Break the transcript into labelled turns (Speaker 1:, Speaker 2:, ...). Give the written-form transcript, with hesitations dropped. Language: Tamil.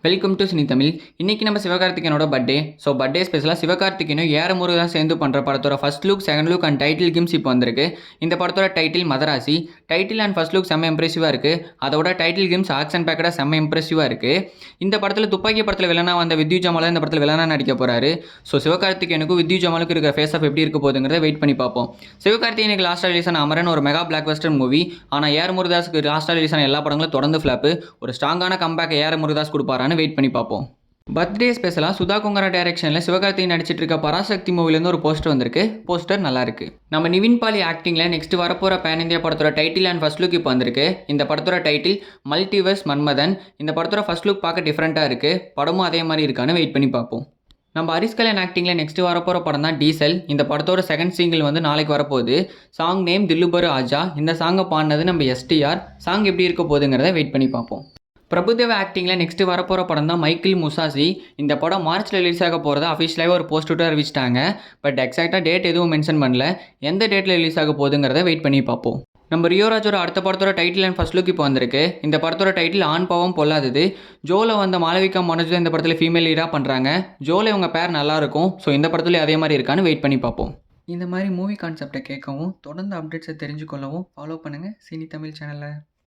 Speaker 1: Welcome to cine Tamil. இன்னைக்கு நம்ம சிவகார்த்திகேயனோட பர்த்டே. ஸோ பர்த்டே ஸ்பெஷலாக சிவகார்த்திகேயனும் ஏஆர் முருகதாஸ் சேர்ந்து பண்ணுற படத்தோட first look, second look and title KIMS இப்போ வந்திருக்கு. இந்த படத்தோட title Madrasi. Title and first look செம்ம இம்ப்ரெசிவாக இருக்குது. அதோட டைட்டில் கிம்ஸ் ஆக்ஷன் பேக்கடாக செம்ம இம்ப்ரெசிவாக இருக்குது. இந்த படத்தில் துப்பாக்கி படத்தில் வில்லனா வந்த வித்யூ ஜமால் இந்த படத்தில் வில்லனா நடிக்க போகிறாரு. ஸோ சிவகார்த்திகேயனுக்கும் வித்யூ ஜமாலுக்கு இருக்கிற ஃபேஸ் ஆஃப் எப்படி இருக்க போகுதுங்கிறத வெயிட் பண்ணி பார்ப்போம். சிவகார்த்திகேயனுக்கு லாஸ்ட்டாக ரிலீஸ் ஆன அமரன் ஒரு மெகா பிளாக் பஸ்டர் மூவி. ஆனால் ஏஆர் முருகதாஸுக்கு லாஸ்ட்டாக ரிலீஸ் ஆன எல்லா படங்களும் தொடர்ந்து ஃப்ளாப்பு. ஒரு ஸ்ட்ராங்கான கம்பேக் ஏஆர் முருகதாஸ் கொடுப்பாரான்னு வெயிட் பண்ணி பார்ப்போம். பர்த்டே ஸ்பெஷலாக சுதா கொங்கரா டைரக்ஷனில் சிவகார்த்திகேயன் நடிச்சிட்டு இருக்க பராசக்தி மூவிலேருந்து ஒரு போஸ்டர் வந்திருக்கு. போஸ்டர் நல்லா இருக்கு. நம்ம நிவின் பாலி ஆக்டிங்கில் நெக்ஸ்ட் வரப்போகிற பேன் இந்தியா படத்தோட டைட்டில் அண்ட் ஃபர்ஸ்ட் லுக் இப்போ வந்திருக்கு. இந்த படத்தோட டைட்டில் மல்டிவர்ஸ் மன்மதன். இந்த படத்தோட ஃபர்ஸ்ட் லுக் பார்க்க டிஃப்ரெண்ட்டாக இருக்குது. படமும் அதே மாதிரி இருக்கான்னு வெயிட் பண்ணி பார்ப்போம். நம்ம ஹரிஷ் கல்யாண் ஆக்டிங்கில் நெக்ஸ்ட் வரப்போகிற படம் தான் டீசல். இந்த படத்தோட செகண்ட் சிங்கிள் வந்து நாளைக்கு வரப்போகுது. Song name Dillubaru Aaja. இந்த சாங்கை பாடினது நம்ம எஸ்டிஆர். சாங் எப்படி இருக்க போகுதுங்கிறத வெயிட் பண்ணி பார்ப்போம். பிரபுதேவா ஆக்டிங்கில் நெக்ஸ்ட் வரப்போகிற படம் தான் மைக்கிள் முசாசி. இந்த படம் மார்ச்சில் ரிலீஸ் ஆக போகிறத அஃபிஷியலாக ஒரு போஸ்ட் அறிவிச்சிட்டாங்க. பட் எக்ஸாக்டாக டேட் எதுவும் மென்ஷன் பண்ணல. எந்த டேட்டில் ரிலீஸ் ஆக போகுதுங்கிறத வெயிட் பண்ணி பார்ப்போம். நம்ம ரியோராஜோட அடுத்த படத்தோட டைட்டில் அண்ட் ஃபர்ஸ்ட் லுக் இப்போ வந்திருக்கு. இந்த படத்தோட டைட்டில் ஆண் பாவம் பொல்லாதது. ஜோவில் வந்த மாளவிகா மனோஜ் இந்த படத்தில் ஃபீமேல் லீடாக பண்ணுறாங்க. ஜோவில் இவங்க பேர் நல்லாயிருக்கும். ஸோ இந்த படத்துலேயும் அதே மாதிரி இருக்கான்னு வெயிட் பண்ணி பார்ப்போம். இந்த மாதிரி மூவி கான்செப்டை கேட்கவும் தொடர்ந்து அப்டேட்ஸை தெரிஞ்சுக்கொள்ளவும் ஃபாலோ பண்ணுங்கள் சினி தமிழ் சேனலை.